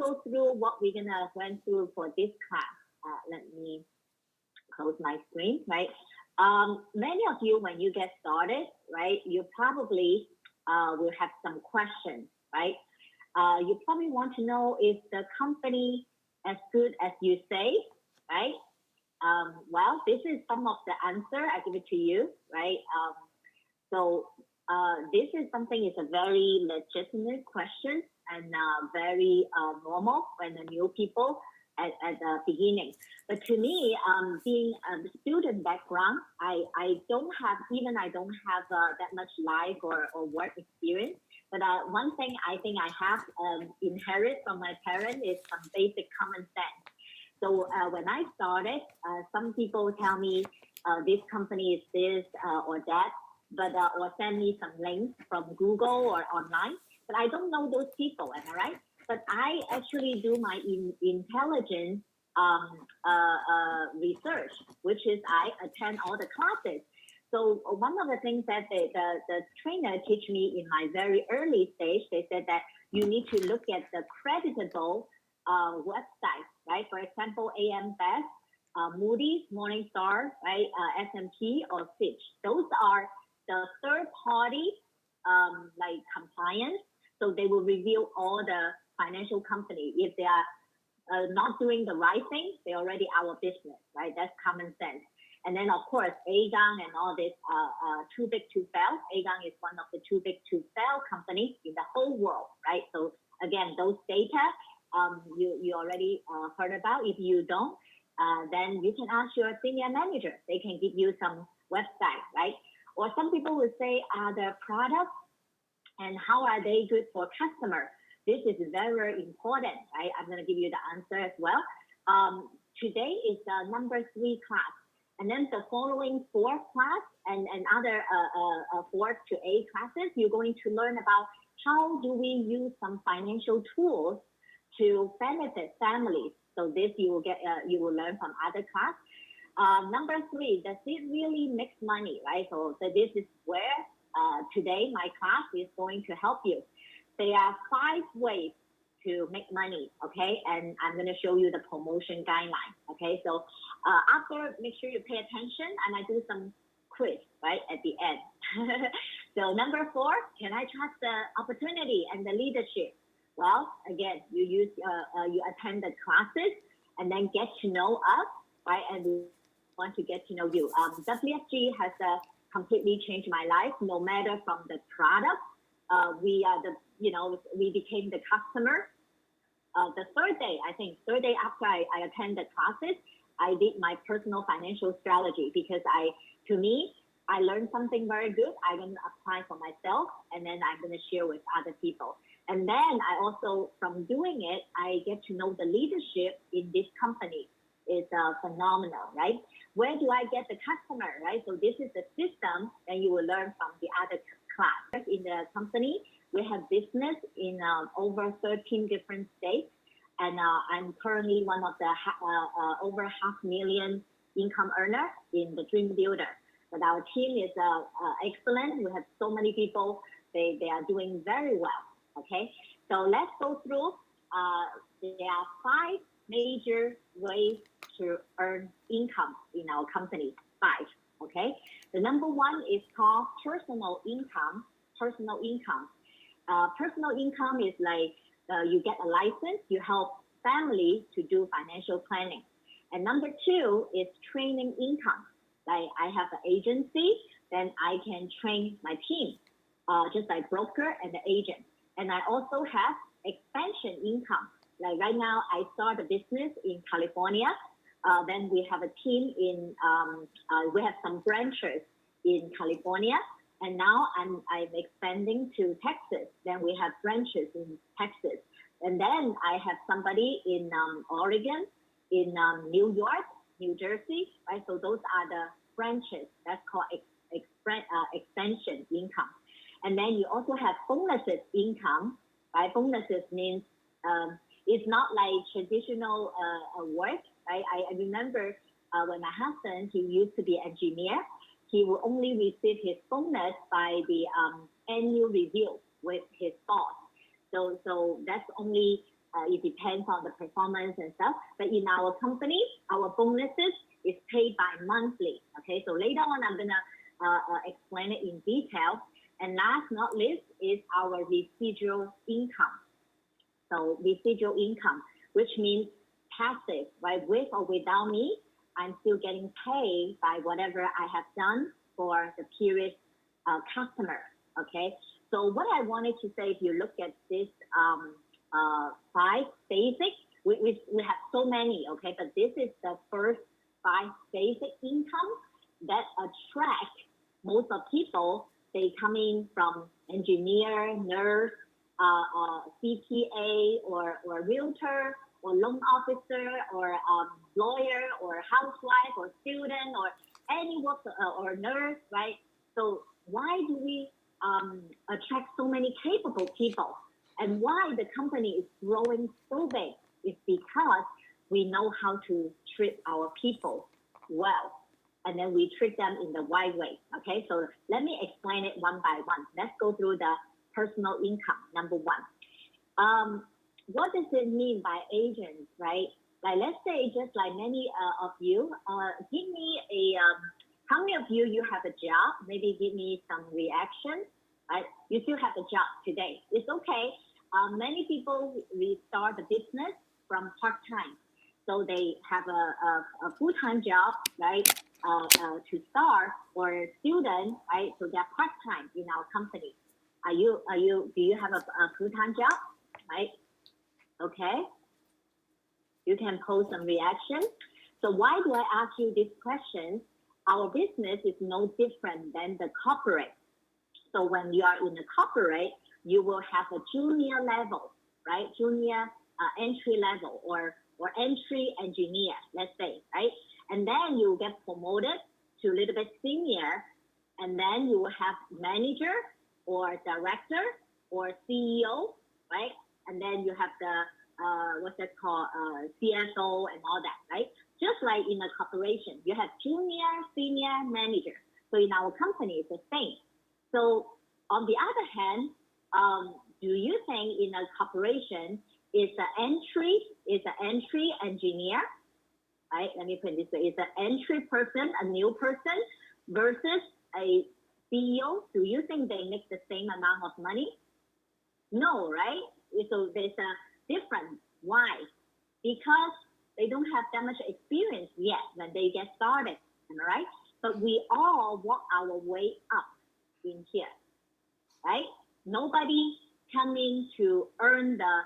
go through what we're gonna went through for this class. Let me close my screen, right? Many of you, when you get started, right, you probably will have some questions, right? You probably want to know, is the company as good as you say, right? Well, this is some of the answer. I give it to you, right? This is something, it's a very legitimate question and very normal when the new people at the beginning. But to me, being a student background, I don't have that much life or work experience. But one thing I think I have inherited from my parents is some basic common sense. So when I started, some people tell me this company is this or that, but or send me some links from Google or online. But I don't know those people, am I right? But I actually do my intelligence research, which is I attend all the classes. So one of the things that the trainer teach me in my very early stage, they said that you need to look at the creditable websites, right? For example, AM Best, Moody's, Morningstar, right? S&P or Fitch. Those are the third party like compliance. So they will review all the financial company. If they are not doing the right thing, they're already out of business, right? That's common sense. And then of course, Agang and all this too big to fail. Agang is one of the too big to fail companies in the whole world, right? So again, those data you already heard about. If you don't, then you can ask your senior manager. They can give you some website, right? Or some people will say, the products and how are they good for customer? This is very, very important, right? I'm going to give you the answer as well. Today is the number 3 class. And then the following 4 class and other 4 to 8 classes, you're going to learn about how do we use some financial tools to benefit families. So this you will get, you will learn from other class. Number 3, does it really make money, right? So this is where today my class is going to help you. There are 5 ways to make money, okay? And I'm going to show you the promotion guideline, okay? So after, make sure you pay attention, and I do some quiz, right, at the end. So number 4, can I trust the opportunity and the leadership? Well, again, you use you attend the classes and then get to know us, right? And we want to get to know you. WFG has completely changed my life. No matter from the product, we are the, we became the customer. The third day after I attend the classes, I did my personal financial strategy because to me, I learned something very good. I'm going to apply for myself, and then I'm going to share with other people. And then I also, from doing it, I get to know the leadership in this company. Is phenomenal, right? Where do I get the customer, right? So this is the system that you will learn from the other class. In the company, we have business in over 13 different states. And I'm currently one of the over 500,000 income earner in the Dream Builder. But our team is excellent. We have so many people. They are doing very well. Okay, so let's go through. There are 5 major ways to earn income in our company. 5. Okay, the number 1 is called personal income. Personal income. Personal income is like you get a license. You help family to do financial planning. And number 2 is training income. Like I have an agency, then I can train my team, just like broker and the agent. And I also have expansion income. Like right now, I start a business in California. Then we have a team in, we have some branches in California. And now I'm expanding to Texas. Then we have branches in Texas. And then I have somebody in Oregon, in New York, New Jersey, right? So those are the branches. That's called expansion income. And then you also have bonuses income, right? Bonuses means it's not like traditional work, right? I remember when my husband, he used to be an engineer, he will only receive his bonus by the annual review with his boss. So that's only It depends on the performance and stuff. But in our company, our bonuses is paid by monthly. Okay, so later on, I'm gonna explain it in detail. And last but not least is our residual income. So residual income, which means passive, right? With or without me, I'm still getting paid by whatever I have done for the previous customer. Okay. So what I wanted to say, if you look at this 5 basic, we have so many. Okay, but this is the first 5 basic income that attract most of people. They coming from engineer, nurse, CPA, or realtor, or loan officer, or lawyer, or housewife, or student, or any work, or nurse, right? So why do we attract so many capable people? And why the company is growing so big is because we know how to treat our people well. And then we treat them in the right way. Okay, so let me explain it one by one. Let's go through the personal income, number 1. What does it mean by agents, right? Like, let's say, just like many of you, give me a, how many of you have a job? Maybe give me some reaction, right? You still have a job today. It's okay. Many people restart the business from part-time. So they have a full-time job, right? To start, or student, right? So they're part-time in our company. Do you have a full-time job, right? Okay. You can post some reaction. So why do I ask you this question? Our business is no different than the corporate. So when you are in the corporate, you will have a junior level, right? Junior entry level, or entry engineer, let's say, right? And then you get promoted to a little bit senior, and then you will have manager, or director, or CEO, right? And then you have the, what's that called, CFO and all that, right? Just like in a corporation, you have junior, senior, manager. So in our company, it's the same. So on the other hand, do you think in a corporation, is an entry engineer, right? Let me put it this way. It's an entry person, a new person, versus a CEO. Do you think they make the same amount of money? No, right? So there's a difference. Why? Because they don't have that much experience yet when they get started, am I right? But we all walk our way up in here, right? Nobody coming to earn the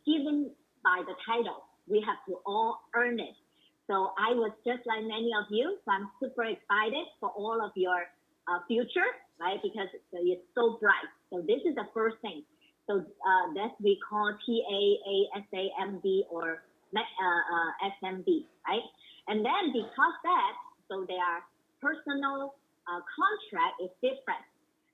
given by the title. We have to all earn it. So I was just like many of you, so I'm super excited for all of your future, right? Because it's so bright. So this is the first thing. So that we call TAASAMD or SMB, right? And then because that, so their personal contract is different.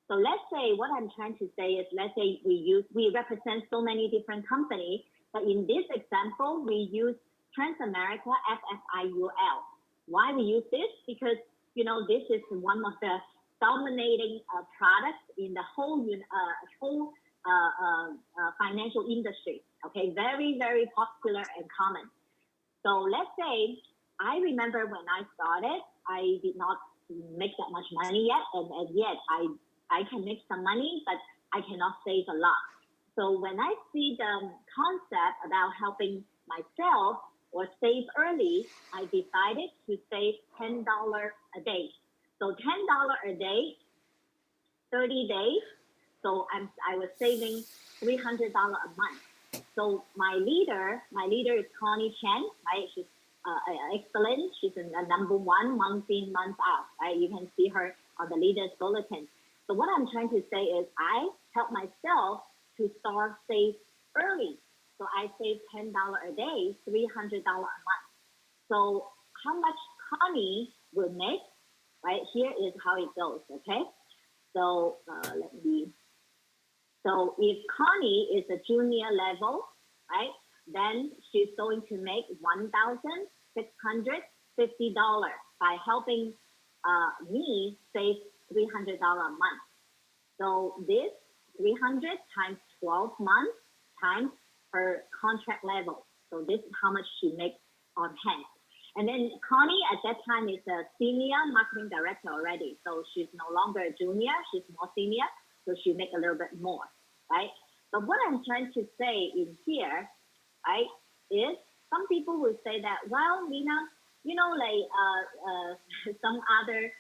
So let's say, what I'm trying to say is, let's say we represent so many different companies, but in this example, we use Transamerica FFIUL. Why we use this? Because, this is one of the dominating products in the whole financial industry. Okay, very, very popular and common. So let's say, I remember when I started, I did not make that much money yet, and yet I can make some money, but I cannot save a lot. So when I see the concept about helping myself or save early, I decided to save $10 a day. So $10 a day, 30 days. So I was saving $300 a month. So my leader is Connie Chen, right? She's excellent. She's the #1 month in, month out, right? You can see her on the leaders bulletin. So what I'm trying to say is I help myself to start save early. So I save $10 a day, $300 a month. So how much Connie will make, right? Here is how it goes, okay? So so if Connie is a junior level, right, then she's going to make $1,650 by helping me save $300 a month. So this 300 times 12 months times her contract level. So this is how much she makes on hand. And then Connie at that time is a senior marketing director already. So she's no longer a junior, she's more senior. So she make a little bit more, right? But what I'm trying to say in here, right, is some people will say that, well, Nina, you know, like some other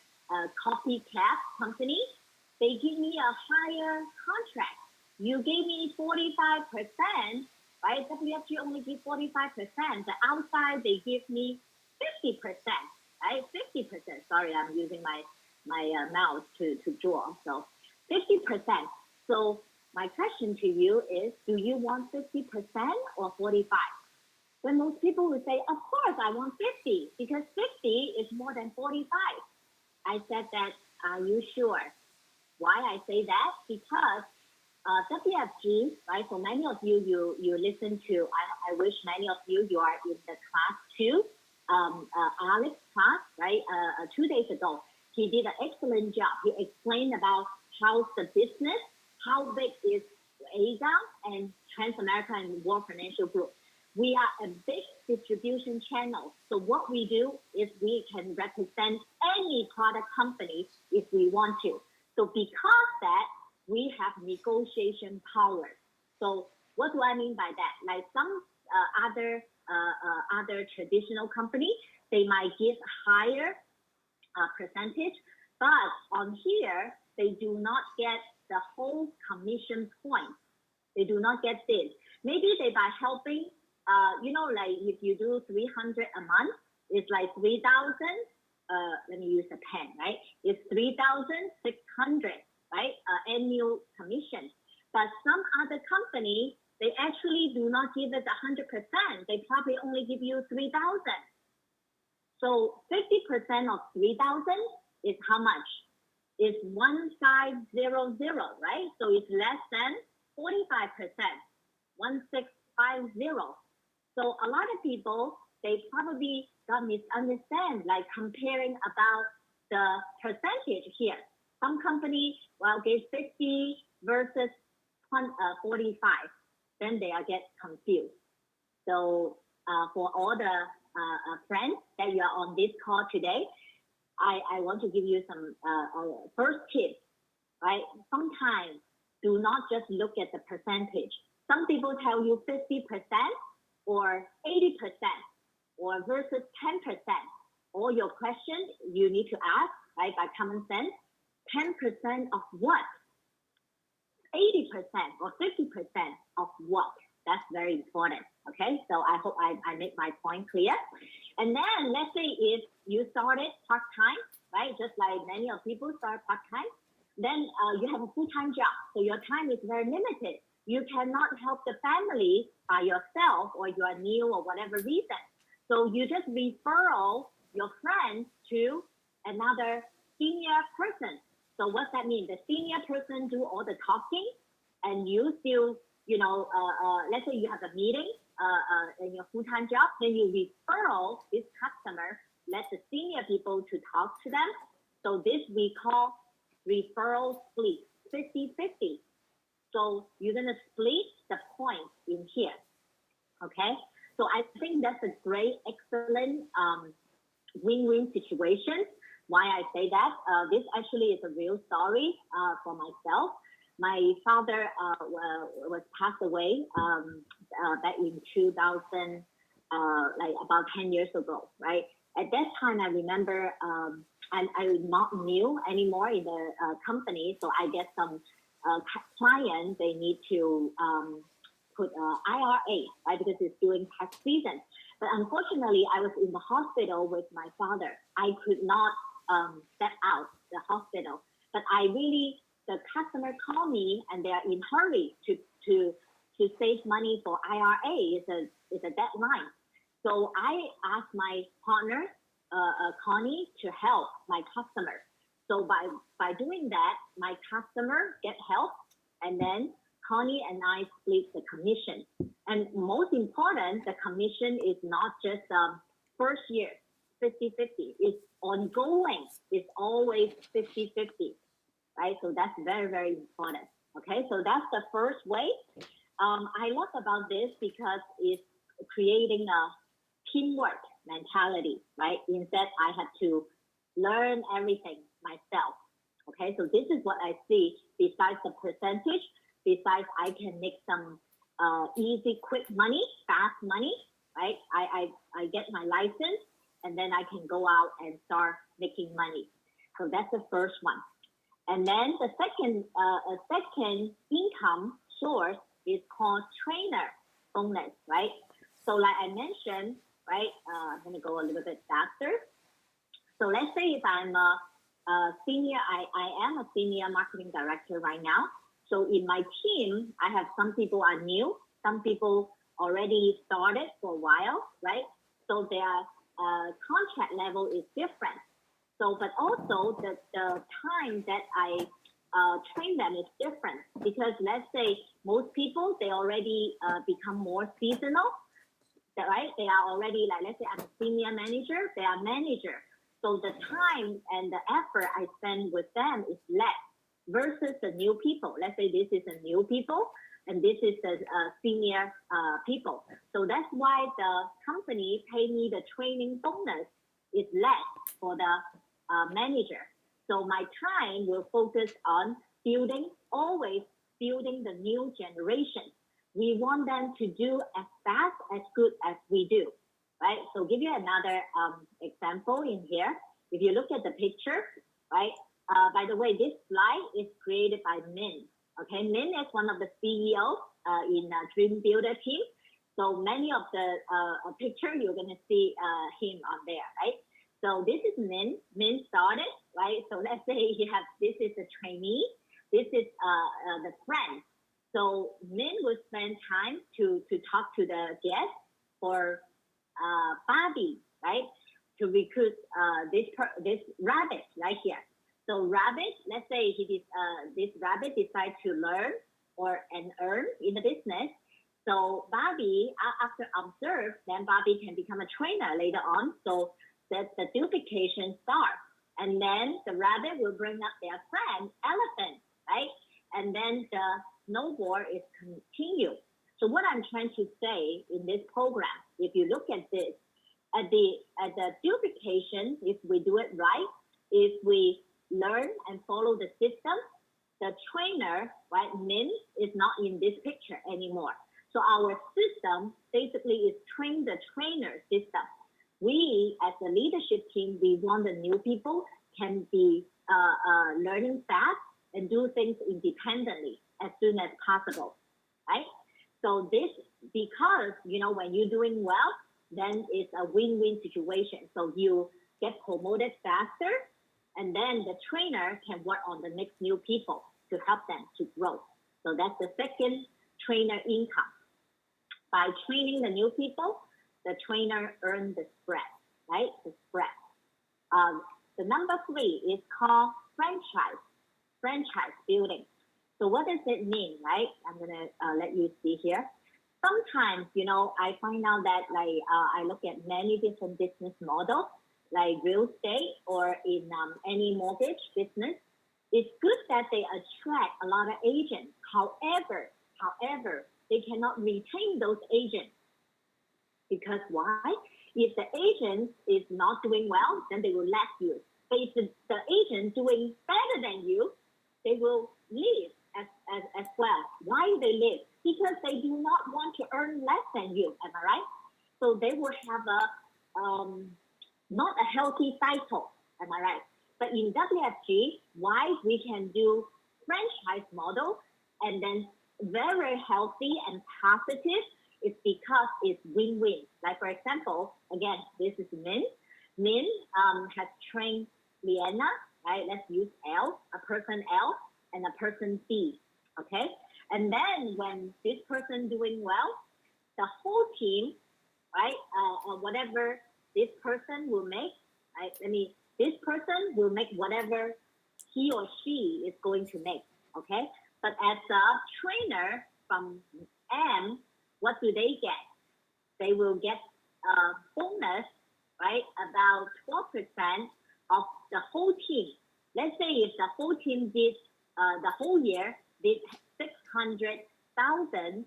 copycat company, they give me a higher contract. You gave me 45%, right? WFG only give 45%. The outside, they give me 50%, right? 50%. Sorry, I'm using my mouse to draw. So 50%. So my question to you is, do you want 50% or 45? When most people would say, of course, I want 50 because 50 is more than 45. I said that, are you sure? Why I say that? Because WFG, right? So many of you listen to, I wish many of you are in the class 2, Alex class, right? 2 days ago, he did an excellent job. He explained about how's the business, how big is ASA and Transamerica and World Financial Group. We are a big distribution channel. So what we do is we can represent any product company if we want to. So because that, we have negotiation power. So what do I mean by that? Like some other traditional companies, they might give higher percentage, but on here, they do not get the whole commission point. They do not get this. Maybe they by helping, you know, like if you do 300 a month, it's like 3,000. Let me use a pen, right? It's 3,600, right? Annual commission. But some other company, they actually do not give it 100%. They probably only give you 3,000. So 50% of 3,000 is how much? It's 1,500, right? So it's less than 45%, 1,650. So a lot of people, they probably got misunderstand, like comparing about the percentage here. Some company, well, give 50 versus 45. Then they are get confused. So for all the friends that you are on this call today, I want to give you some first tip, right? Sometimes do not just look at the percentage. Some people tell you 50% or 80% or versus 10%. All your questions you need to ask, right, by common sense. 10% of what? 80% or 50% of what? That's very important, okay? So I hope I make my point clear. And then let's say if you started part-time, right? Just like many of people start part-time, then you have a full-time job. So your time is very limited. You cannot help the family by yourself or you are new or whatever reason. So you just refer your friends to another senior person. So what's that mean? The senior person do all the talking and you still, you know, let's say you have a meeting in your full-time job, then you refer this customer, let the senior people to talk to them. So this we call referral split, 50-50. So you're gonna split the points in here, okay? So I think that's a great, excellent win-win situation. Why I say that? This actually is a real story for myself. My father was passed away back in 2000, like about 10 years ago, right? At that time, I remember I'm not new anymore in the company, so I get some clients, they need to put IRA, right? Because it's during tax season. But unfortunately, I was in the hospital with my father. I could not step out the hospital. But the customer called me and they are in hurry to save money for IRA. It's a deadline. So I asked my partner, Connie, to help my customer. So by doing that, my customer get help, and then Connie and I split the commission. And most important, the commission is not just first year, 50-50. It's ongoing. It's always 50-50, right? So that's very, very important. Okay, so that's the first way. I love about this because it's creating a teamwork mentality, right? Instead, I had to learn everything myself. Okay, so this is what I see. Besides the percentage, besides I can make some easy, quick money, fast money, right? I get my license, and then I can go out and start making money. So that's the first one. And then the second income source is called trainer bonus, right? So like I mentioned, right? I'm going to go a little bit faster. So let's say if I'm a senior, I am a senior marketing director right now. So in my team, I have some people are new, some people already started for a while, right? So their contract level is different. So, but also the time that I train them is different because let's say most people, they already become more seasonal, right? They are already like, let's say I'm a senior manager, they are manager. So the time and the effort I spend with them is less versus the new people. Let's say this is a new people and this is the senior people. So that's why the company pay me the training bonus is less for the manager. So my time will focus on always building the new generation. We want them to do as fast, as good as we do, right? So give you another example in here. If you look at the picture, right? By the way, this slide is created by Min. Okay, Min is one of the CEOs in Dream Builder team. So many of the picture you're gonna see him on there, right? So this is Min. Min started, right? So let's say this is a trainee. This is the friend. So Min will spend time to talk to the guest for Bobby, right? To recruit this rabbit right here. So rabbit, let's say this rabbit decides to learn and earn in the business. So Bobby, after observe, then Bobby can become a trainer later on. So that the duplication starts. And then the rabbit will bring up their friend, elephant, right? And then the snowball is continued. So what I'm trying to say in this program, if you look at this, at the duplication, if we do it right, if we learn and follow the system, the trainer, right, Min is not in this picture anymore. So our system basically is train the trainer system. We, as a leadership team, we want the new people can be learning fast and do things independently as soon as possible, right? So this, because, when you're doing well, then it's a win-win situation. So you get promoted faster, and then the trainer can work on the next new people to help them to grow. So that's the second trainer income. By training the new people, the trainer earns the spread, right? The spread. The number 3 is called franchise building. So what does it mean, right? I'm gonna let you see here. Sometimes, I find out that I look at many different business models, like real estate or in any mortgage business. It's good that they attract a lot of agents. However, they cannot retain those agents. Because why? If the agent is not doing well, then they will let you. But if the agent doing better than you, they will leave as well. Why do they leave? Because they do not want to earn less than you. Am I right? So they will have not a healthy cycle. Am I right? But in WFG, why we can do franchise model and then very healthy and positive is because it's win-win. Like for example, again, this is Min. Min has trained Liana, right? Let's use L, a person L and a person B, okay? And then when this person doing well, the whole team, right? Whatever this person will make, right? This person will make whatever he or she is going to make, okay? But as a trainer from M, what do they get? They will get a bonus, right? About 12% of the whole team. Let's say if the whole team did the whole year did 600,000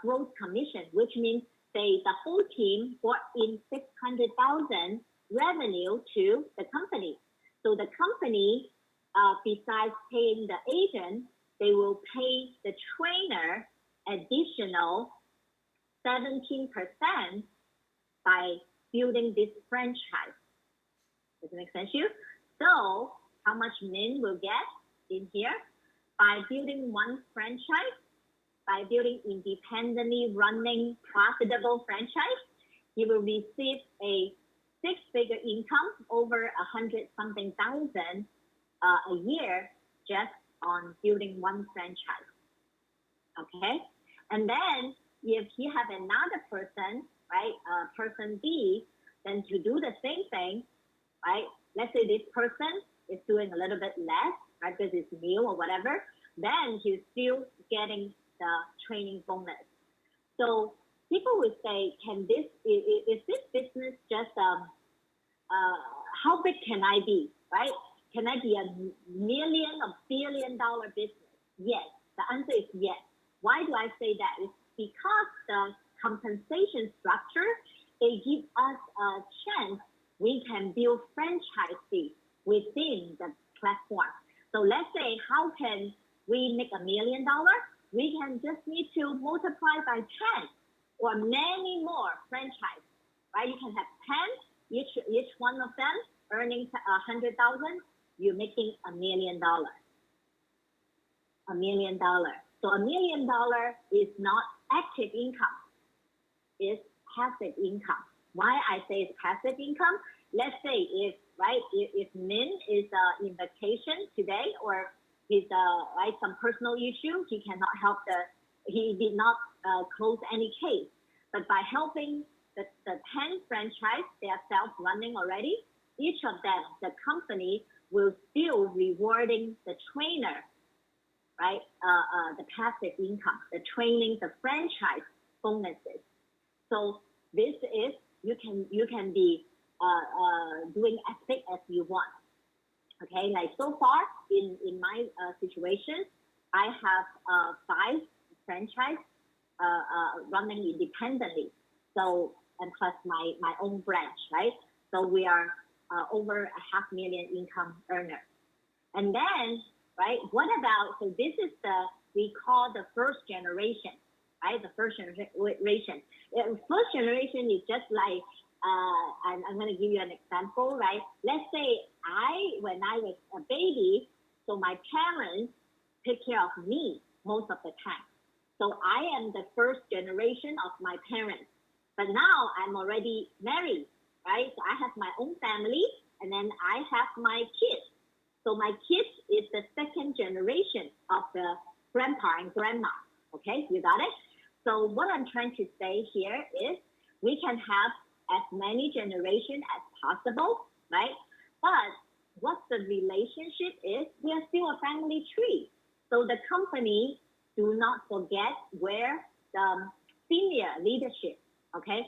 gross commission, which means say the whole team brought in 600,000 revenue to the company. So the company, besides paying the agent, they will pay the trainer additional 17% by building this franchise. Does it make sense to you? So how much Min will get in here? By building one franchise, by building independently running profitable franchise, he will receive a six-figure income over 100-something thousand a year just on building one franchise. Okay, and then if he have another person, right, person B, then to do the same thing, right? Let's say this person is doing a little bit less, right, because it's new or whatever, then he's still getting the training bonus. So people would say, can this, is this business just, how big can I be, right? Can I be a million or billion-dollar business? Yes, the answer is yes. Why do I say that? It's because the compensation structure, they give us a chance we can build franchises within the platform. So let's say, how can we make $1 million? We can just need to multiply by 10 or many more franchises, right? You can have 10, each one of them earning 100,000, you're making $1 million. $1 million. So $1 million is not active income, it's passive income. Why I say it's passive income? Let's say if Min is in vacation today, or he's some personal issue, he cannot help he did not close any case. But by helping the 10 franchise, they are self-running already, each of them, the company will still rewarding the trainer, right? The passive income, the training, the franchise bonuses. So this is, you can be doing as big as you want. Okay, like so far in my situation, I have 5 franchise running independently. So, and plus my own branch, right? So we are over 500,000 income earner. And then, right, what about, so this is we call the first generation, right? The first generation. First generation is just like, I'm going to give you an example, right? Let's say when I was a baby, so my parents take care of me most of the time. So I am the first generation of my parents. But now I'm already married, right? So I have my own family, and then I have my kids. So my kids is the second generation of the grandpa and grandma. Okay, you got it? So what I'm trying to say here is we can have as many generations as possible, right? But what the relationship is, we are still a family tree. So the company do not forget where the senior leadership, okay?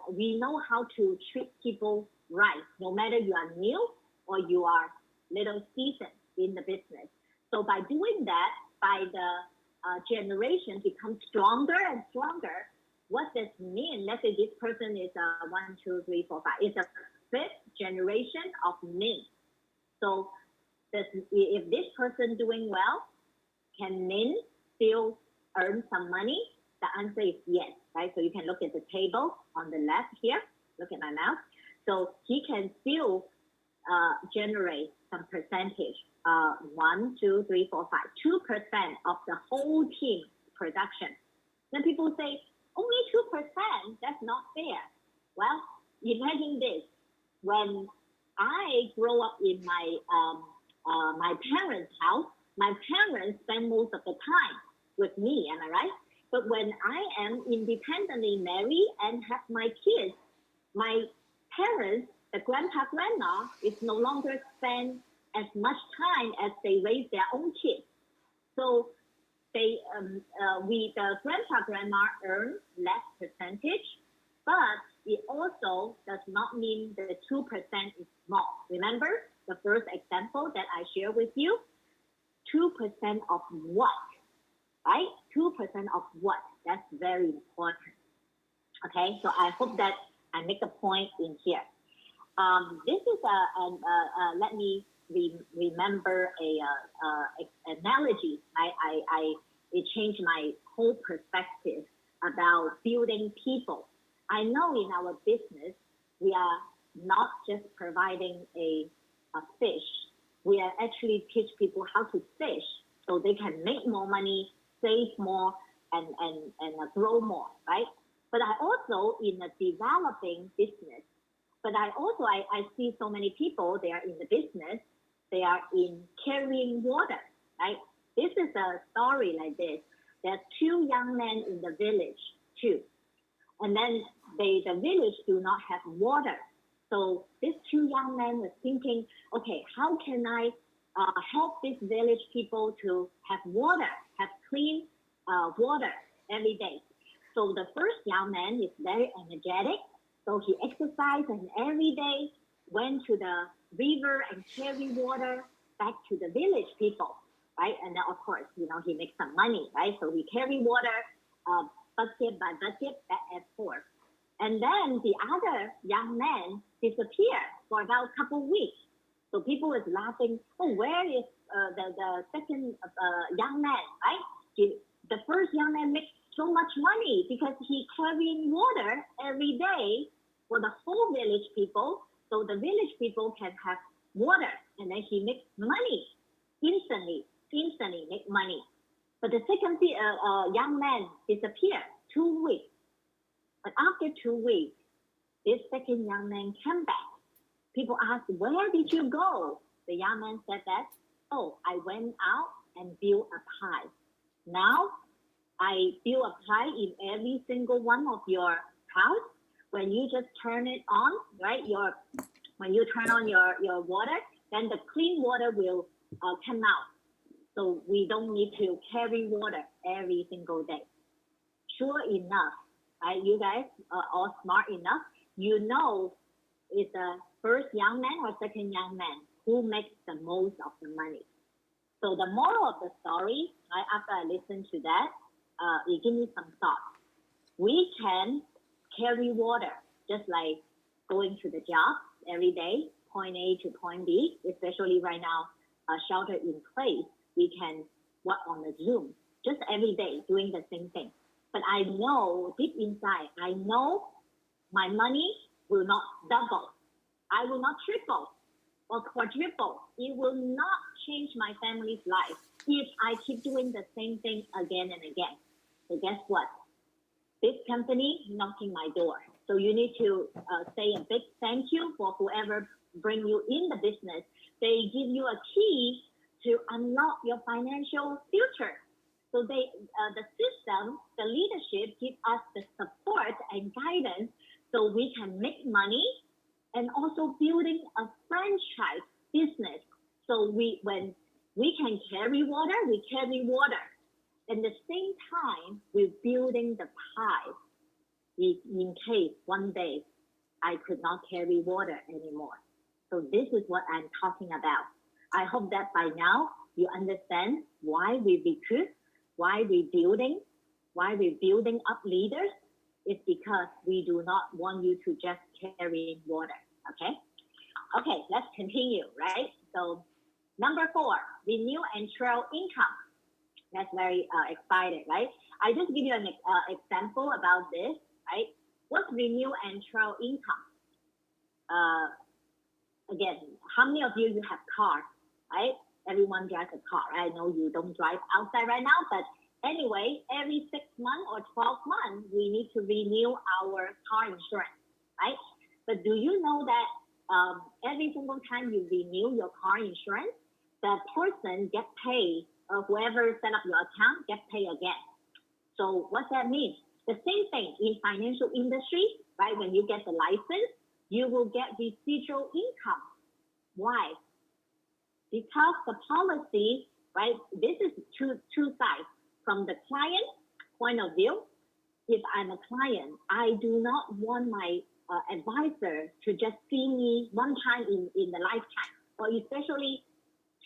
We know how to treat people right, no matter you are new or you are little seasoned in the business. So by doing that, by the generation becomes stronger and stronger. What does it mean? Let's say this person is 1, 2, 3, 4, 5. It's a 5th generation of Min. So if this person doing well, can Min still earn some money? The answer is yes, right? So you can look at the table on the left here. Look at my mouse. So he can still generate some percentage. 1, 2, 3, 4, 5. 2% of the whole team production. Then people say, only 2%, that's not fair. Well, imagine this. When I grow up in my parents' house, my parents spend most of the time with me, am I right? But when I am independently married and have my kids, my parents, the grandpa, grandma, is no longer spend as much time as they raise their own kids. So the grandpa, grandma earn less percentage, but it also does not mean the 2% is small. Remember the first example that I shared with you? 2% of what, right? 2% of what? That's very important. Okay, so I hope that I make a point in here. This is let me remember a analogy. It changed my whole perspective about building people. I know in our business, we are not just providing a fish. We are actually teach people how to fish so they can make more money, save more, and grow more, right? But I also in a developing business. But I see so many people, they are in the business, they are in carrying water, right? This is a story like this. There are two young men in the village, too. And then the village do not have water. So these two young men were thinking, okay, how can I help these village people to have water, have clean water every day? So the first young man is very energetic. So he exercised and every day went to the river and carry water back to the village people, right? And then of course, he makes some money, right? So he carry water bucket by bucket back and forth. And then the other young man disappeared for about a couple of weeks. So people was laughing, oh, where is the second young man, right? The first young man makes so much money because he carrying water every day for the whole village people. So the village people can have water and then he makes money instantly make money. But the second young man disappeared 2 weeks. But after 2 weeks, this second young man came back. People asked, where did you go? The young man said that, oh, I went out and built a pie. Now, I build a pie in every single one of your house. When you just turn it on, right? When you turn on your water, then the clean water will come out. So we don't need to carry water every single day. Sure enough, right? You guys are all smart enough. You know, it's the first young man or second young man who makes the most of the money. So the moral of the story, right? After I listened to that, it gave me some thoughts. We can carry water just like going to the job every day, point A to point B, especially right now, shelter in place, we can work on the Zoom just every day doing the same thing. But I know deep inside, I know my money will not double. I will not triple or quadruple. It will not change my family's life if I keep doing the same thing again and again. So guess what? This company knocking my door. So you need to say a big thank you for whoever bring you in the business. They give you a key to unlock your financial future. So the system, the leadership give us the support and guidance so we can make money and also building a franchise business. So when we can carry water, we carry water. At the same time, we're building the pie in case one day I could not carry water anymore. So this is what I'm talking about. I hope that by now you understand why we recruit, why we're building up leaders. It's because we do not want you to just carry water, okay? Okay, let's continue, right? So number 4, renew and trail income. That's very excited, right? I just give you an example about this, right? What's renew and trail income? Again, how many of you have cars, right? Everyone drives a car. I know you don't drive outside right now, but anyway, every 6 months or 12 months, we need to renew our car insurance, right? But do you know that every single time you renew your car insurance, the person gets paid, or whoever set up your account gets paid again. So what that means? The same thing in financial industry, right? When you get the license, you will get residual income. Why? Because the policy, right? This is two sides. From the client point of view, if I'm a client, I do not want my advisor to just see me one time in the lifetime, or especially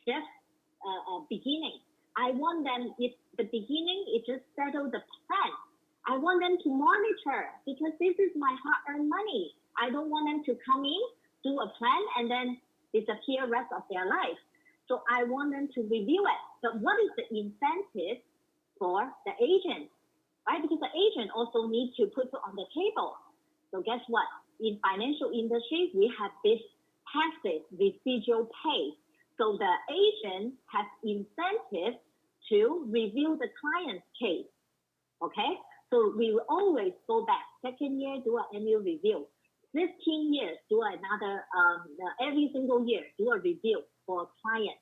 just beginning. I want them, if the beginning, it just settled the plan. I want them to monitor because this is my hard-earned money. I don't want them to come in, do a plan, and then disappear rest of their life. So I want them to review it. But what is the incentive for the agent, right? Because the agent also needs to put it on the table. So guess what? In financial industry, we have this passive residual pay. So the agent has incentive to review the client's case. Okay? So we will always go back. Second year, do an annual review. 15 years, do another, every single year, do a review for a client.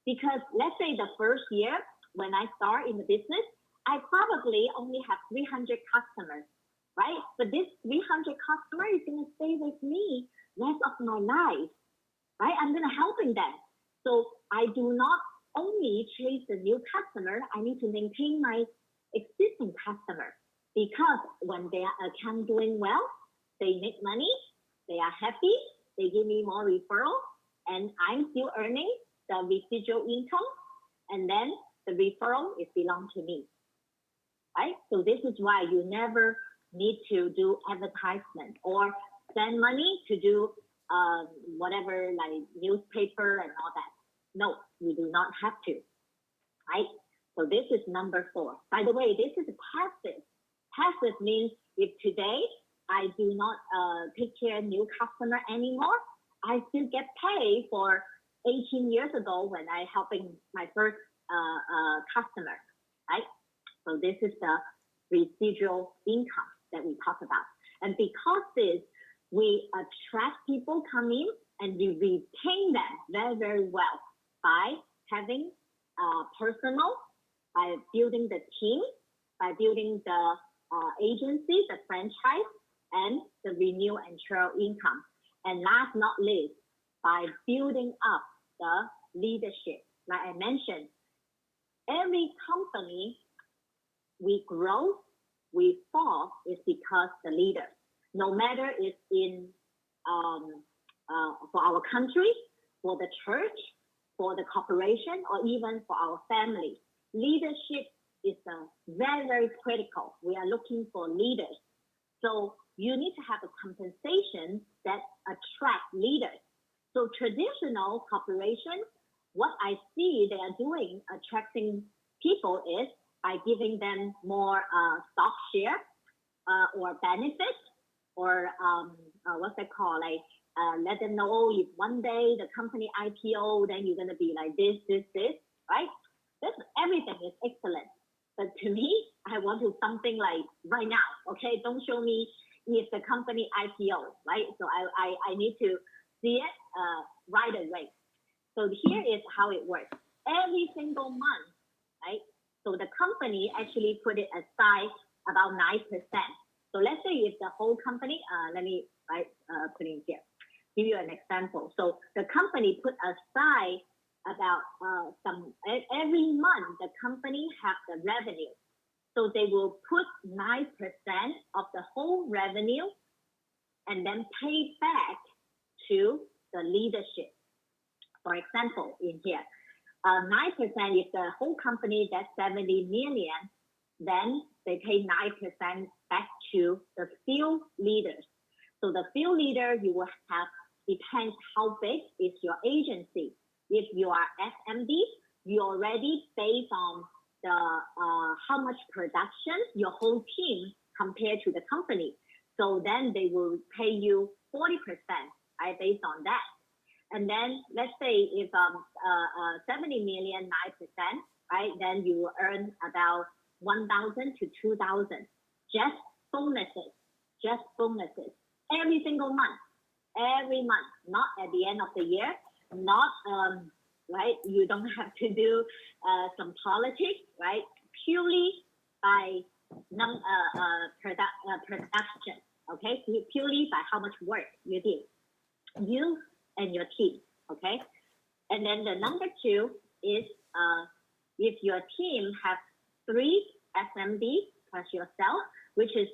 Because let's say the first year, when I start in the business, I probably only have 300 customers, right? But this 300 customers is going to stay with me rest of my life, right? I'm going to helping them. So I do not only chase the new customer, I need to maintain my existing customer because when their account doing well, they make money, they are happy, they give me more referral, and I'm still earning the residual income, and then the referral is belong to me, right? So this is why you never need to do advertisement or spend money to do whatever like newspaper and all that. No, you do not have to, right? So this is number 4. By the way, this is passive. Passive means if today I do not take care of new customer anymore, I still get paid for 18 years ago when I helping my first customer, right? So this is the residual income that we talk about. And because this, we attract people come in and we retain them very, very well by having personal, by building the team, by building the agency, the franchise, and the renew and trail income. And last not least, by building up the leadership. Like I mentioned, every company we grow, we fall is because the leaders. No matter it's in for our country, for the church, for the corporation, or even for our family. Leadership is very, very critical. We are looking for leaders. So you need to have a compensation that attract leaders. So traditional corporations, what I see they are doing, attracting people is by giving them more stock share or benefits or what's that called? Like let them know if one day the company IPO, then you're going to be like this, right? Everything is excellent. But to me, I want to something like right now, okay? Don't show me if the company IPO, right? So I need to see it right away. So here is how it works. Every single month, right? So the company actually put it aside about 9%. So let's say if the whole company, let me put in here, give you an example. So the company put aside about every month the company have the revenue. So they will put 9% of the whole revenue and then pay back to the leadership. For example, in here, 9%, if the whole company that's 70 million, then they pay 9% back to the field leaders. So the field leader you will have, depends how big is your agency. If you are SMB, you already based on the how much production your whole team compared to the company. So then they will pay you 40%, right, based on that. And then let's say if 70 million, 9%, right, then you will earn about 1,000 to 2,000, just bonuses, every single month, not at the end of the year, not, right, you don't have to do some politics, right, purely by production, okay, purely by how much work you did, you and your team, okay? And then the number 2 is if your team has 3 SMB plus yourself, which is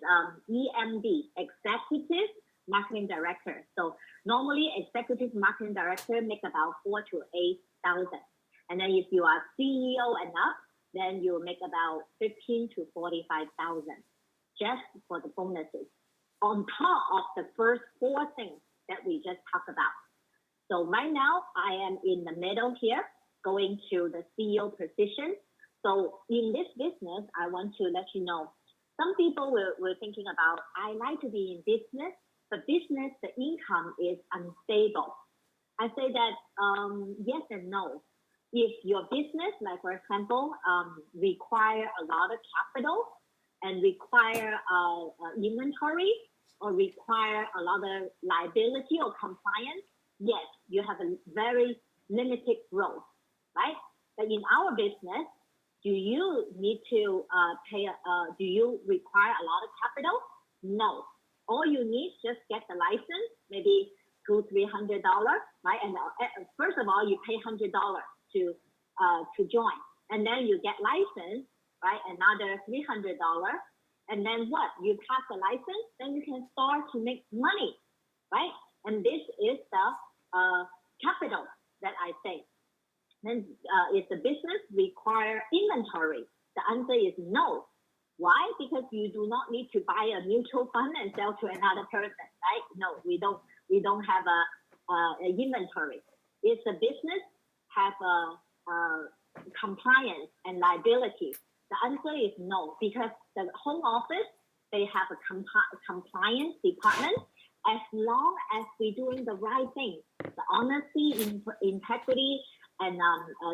EMD, Executive Marketing Director. So normally Executive Marketing Director make about 4,000 to 8,000. And then if you are CEO and up, then you'll make about 15 to 45,000 just for the bonuses on top of the first 4 things that we just talked about. So right now I am in the middle here, going to the CEO position. So in this business, I want to let you know, some people were thinking about, I like to be in business, but business, the income is unstable. I say that yes and no. If your business, like for example, require a lot of capital and require inventory or require a lot of liability or compliance, yes, you have a very limited growth, right? But in our business, do you need to do you require a lot of capital? No. All you need, just get the license, maybe $200-300, right? And first of all, you pay $100 to join, and then you get license, right? Another $300, and then what? You pass the license, then you can start to make money, right? And this is the capital that I say. Then if the business require inventory, the answer is no. Why? Because you do not need to buy a mutual fund and sell to another person, right? No, we don't have a inventory. If the business have a compliance and liability, the answer is no, because the home office, they have a compliance department. As long as we're doing the right thing, the honesty, integrity, and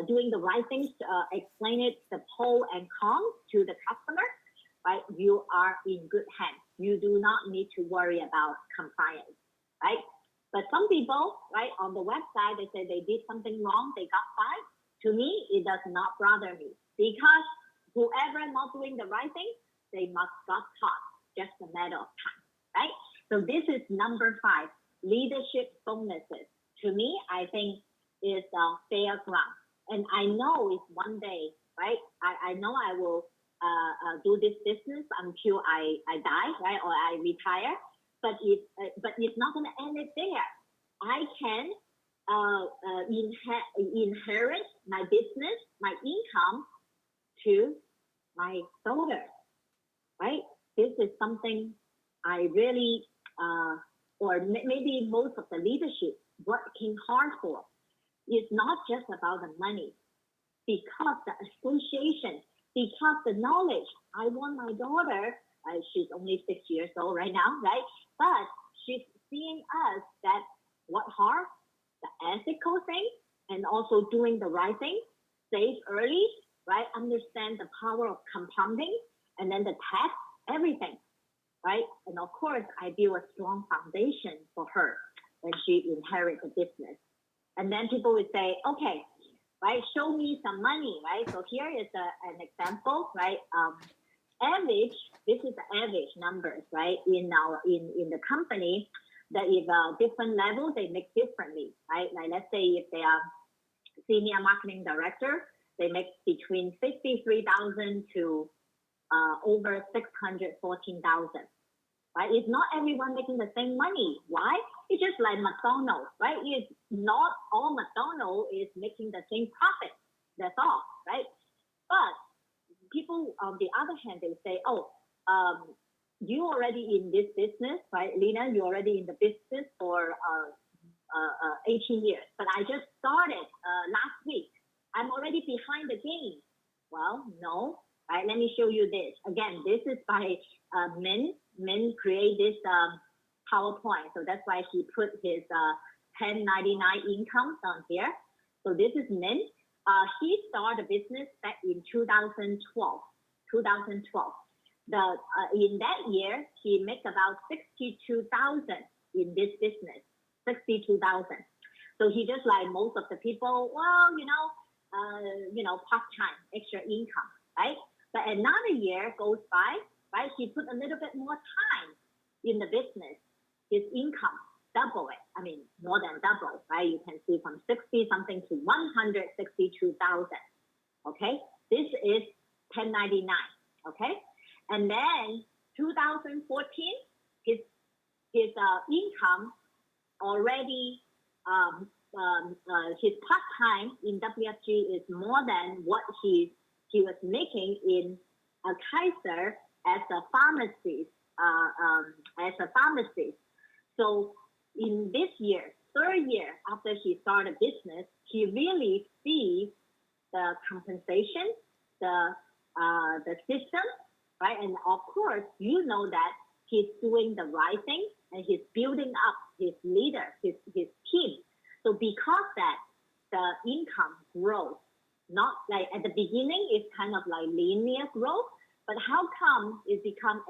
doing the right things, explain it, the pros and cons to the customer, right? You are in good hands. You do not need to worry about compliance, right? But some people, right, on the website, they say they did something wrong, they got fined. To me, it does not bother me, because whoever not doing the right thing, they must got caught, just a matter of time, right? So this is number 5, leadership bonuses. To me, I think is a fair ground. And I know it's one day, right? I know I will do this business until I die, right? Or I retire. But it's not going to end it there. I can inherit my business, my income to my daughter, right? This is something I really, or maybe most of the leadership working hard for. It's not just about the money, because the association, because the knowledge. I want my daughter, she's only 6 years old right now, right? But she's seeing us that what hard, the ethical thing, and also doing the right thing, save early, right? Understand the power of compounding, and then the tax, everything, right? And of course, I build a strong foundation for her when she inherits the business. And then people would say, okay, right, show me some money, right? So here is an example, right? Average, this is the average numbers, right? In the company, that if different levels, they make differently, right? Like let's say if they are senior marketing director, they make between 53,000 to over 614,000. Right? It's not everyone making the same money. Why? It's just like McDonald's, right? It's not all McDonald's is making the same profit. That's all, right? But people, on the other hand, they say, oh, you already in this business, right? Lena, you already in the business for 18 years, but I just started last week. I'm already behind the game. Well, no, right? Let me show you this. Again, this is by Min create this PowerPoint. So that's why he put his 1099 income down here. So this is Min. He started a business back in 2012. In that year, he makes about 62,000 in this business. 62,000. So he just like most of the people, well, part-time, extra income, right? But another year goes by, right? He put a little bit more time in the business. His income double it. I mean, more than double, right? You can see from 60 something to 162,000. Okay, this is 1099. Okay, and then 2014, his income already his part time in WFG is more than what he he was making in a Kaiser as a pharmacist, So in this year, third year after he started business, he really sees the compensation, the system, right? And of course, you know that he's doing the right thing and he's building up his leader, his team. So because that, the income grows, not like at the beginning, it's kind of like linear growth, but how come it become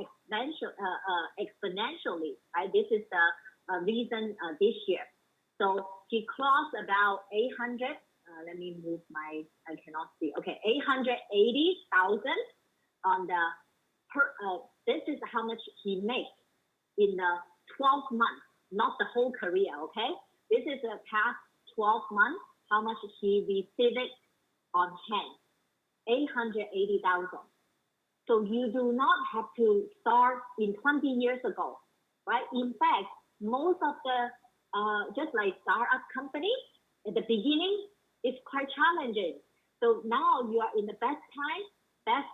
exponentially, right? This is the reason this year. So he crossed about 800. Let me move I cannot see. Okay, 880,000 on the this is how much he makes in the 12 months, not the whole career, okay? This is the past 12 months, how much he received on hand, 880,000. So you do not have to start in 20 years ago, right? In fact, most of the, just like startup companies, at the beginning, it's quite challenging. So now you are in the best time, best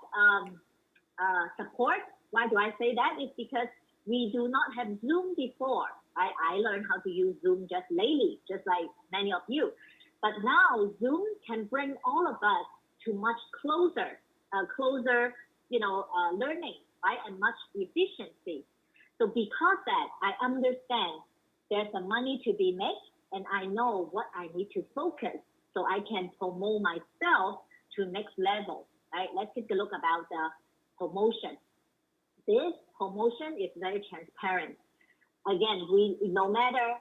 support. Why do I say that? It's because we do not have Zoom before. I learned how to use Zoom just lately, just like many of you. But now Zoom can bring all of us to much closer, learning, right? And much efficiency. So because that, I understand there's some money to be made and I know what I need to focus so I can promote myself to next level, right? Let's take a look about the promotion. This promotion is very transparent. Again, no matter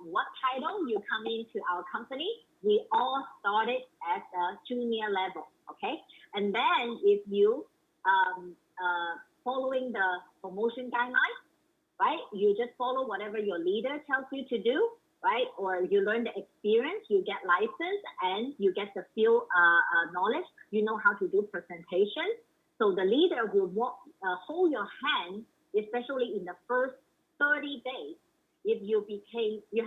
what title you come into our company, we all started at a junior level, okay? And then if you following the promotion guidelines, right? You just follow whatever your leader tells you to do, right? Or you learn the experience, you get license, and you get the field knowledge. You know how to do presentation. So the leader will hold your hand, especially in the first 30 days. If you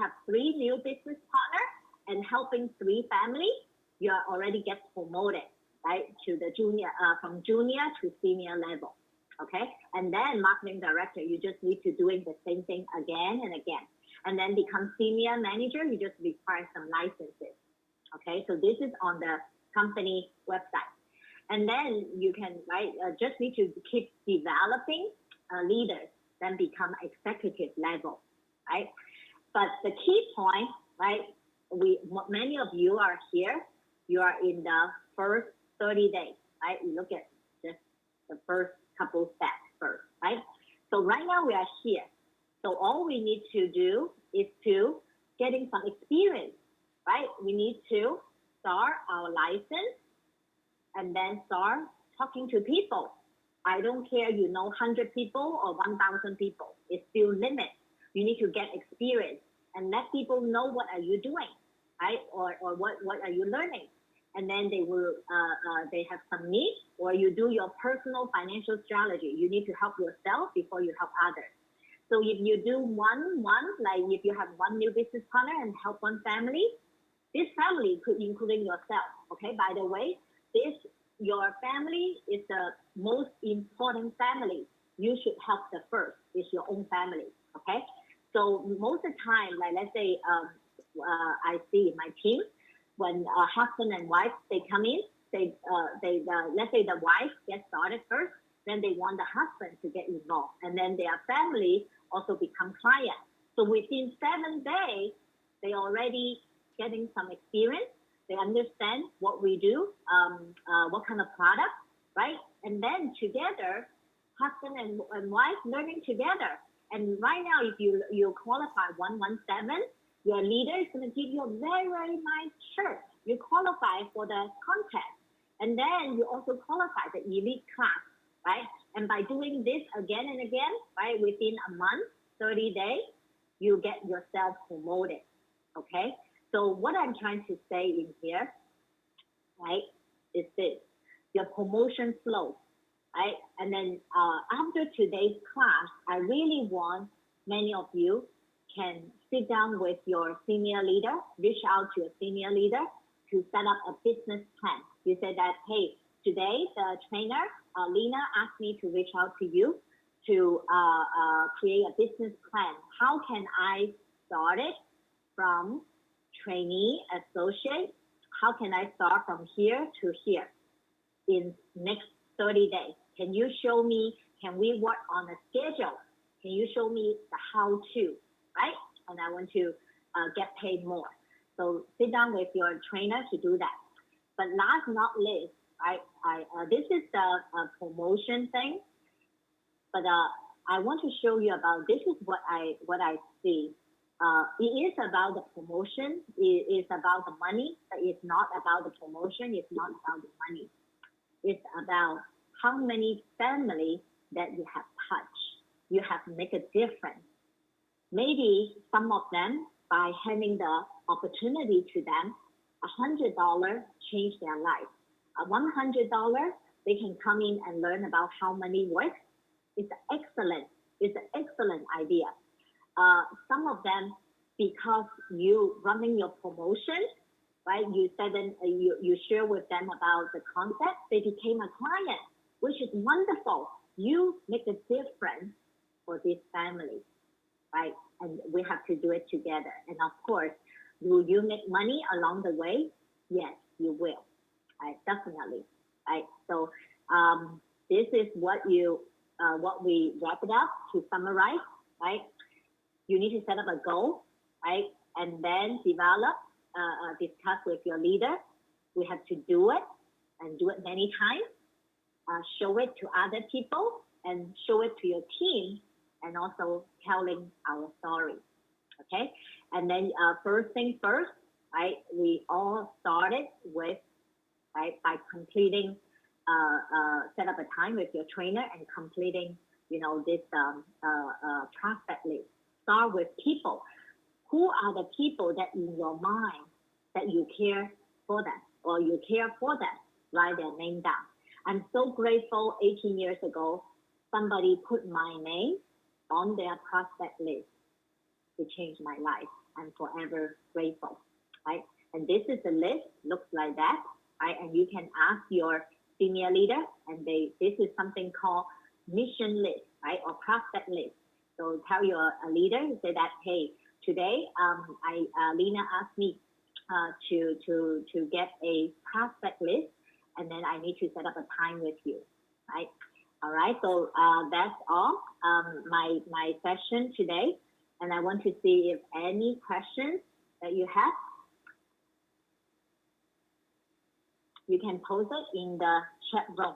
have 3 new business partners and helping 3 families, you are already get promoted, right? To the junior, from junior to senior level. Okay, and then marketing director, you just need to doing the same thing again and again. And then become senior manager, you just require some licenses. Okay, so this is on the company website. And then you can, right, just need to keep developing leaders, then become executive level, right? But the key point, right, many of you are here, you are in the first 30 days, right? We look at just the first couple steps first, right? So right now we are here. So all we need to do is to getting some experience, right? We need to start our license and then start talking to people. I don't care, 100 people or 1,000 people. It's still limit. You need to get experience and let people know what are you doing, right? Or what are you learning? And then they will, they have some needs, or you do your personal financial strategy. You need to help yourself before you help others. So if you do one, like if you have 1 new business partner and help 1 family, this family could including yourself. Okay, by the way, your family is the most important family. You should help the first, is your own family. Okay, so most of the time, like let's say, I see my team, when a husband and wife, they come in, let's say the wife gets started first, then they want the husband to get involved, and then their family also become clients. So within 7 days, they already getting some experience. They understand what we do, what kind of product, right? And then together, husband and wife learning together. And right now, if you qualify 117, your leader is going to give you a very, very nice shirt. You qualify for the contest. And then you also qualify the elite class, right? And by doing this again and again, right, within a month, 30 days, you get yourself promoted, okay? So what I'm trying to say in here, right, is this. Your promotion flow, right? And then after today's class, I really want many of you can sit down with your senior leader, reach out to your senior leader to set up a business plan. You say that, hey, today the trainer, Lena, asked me to reach out to you to create a business plan. How can I start it from trainee, associate? How can I start from here to here in next 30 days? Can you show me, can we work on a schedule? Can you show me the how-to, right? And I want to get paid more. So sit down with your trainer to do that. But last not least, right? This is the promotion thing. But I want to show you about, this is what I see. It is about the promotion. It is about the money, but it's not about the promotion. It's not about the money. It's about how many families that you have touched. You have made a difference. Maybe some of them, by having the opportunity to them, $100 change their life. $100, they can come in and learn about how money works. It's an excellent idea. Some of them, because you running your promotion, right? You said you share with them about the concept. They became a client, which is wonderful. You make a difference for this family, right? And we have to do it together. And of course, will you make money along the way? Yes, you will. Right? Definitely. Right. So this is what we wrap it up to summarize. Right. You need to set up a goal, right, and then develop, discuss with your leader. We have to do it and do it many times. Show it to other people and show it to your team, and also telling our story. Okay. And then first thing first, right? We all started with, right, by completing, set up a time with your trainer and completing, this prospect list. Start with people. Who are the people that in your mind that you care for them or you care for them? Write their name down. I'm so grateful 18 years ago, somebody put my name on their prospect list. It changed my life. I'm forever grateful, right? And this is the list, looks like that, right? And you can ask your senior leader, and this is something called mission list, right? Or prospect list. So tell your leader, say that, hey, today, Lena asked me to get a prospect list, and then I need to set up a time with you, right? All right, so that's all my session today, and I want to see if any questions that you have. You can post it in the chat room.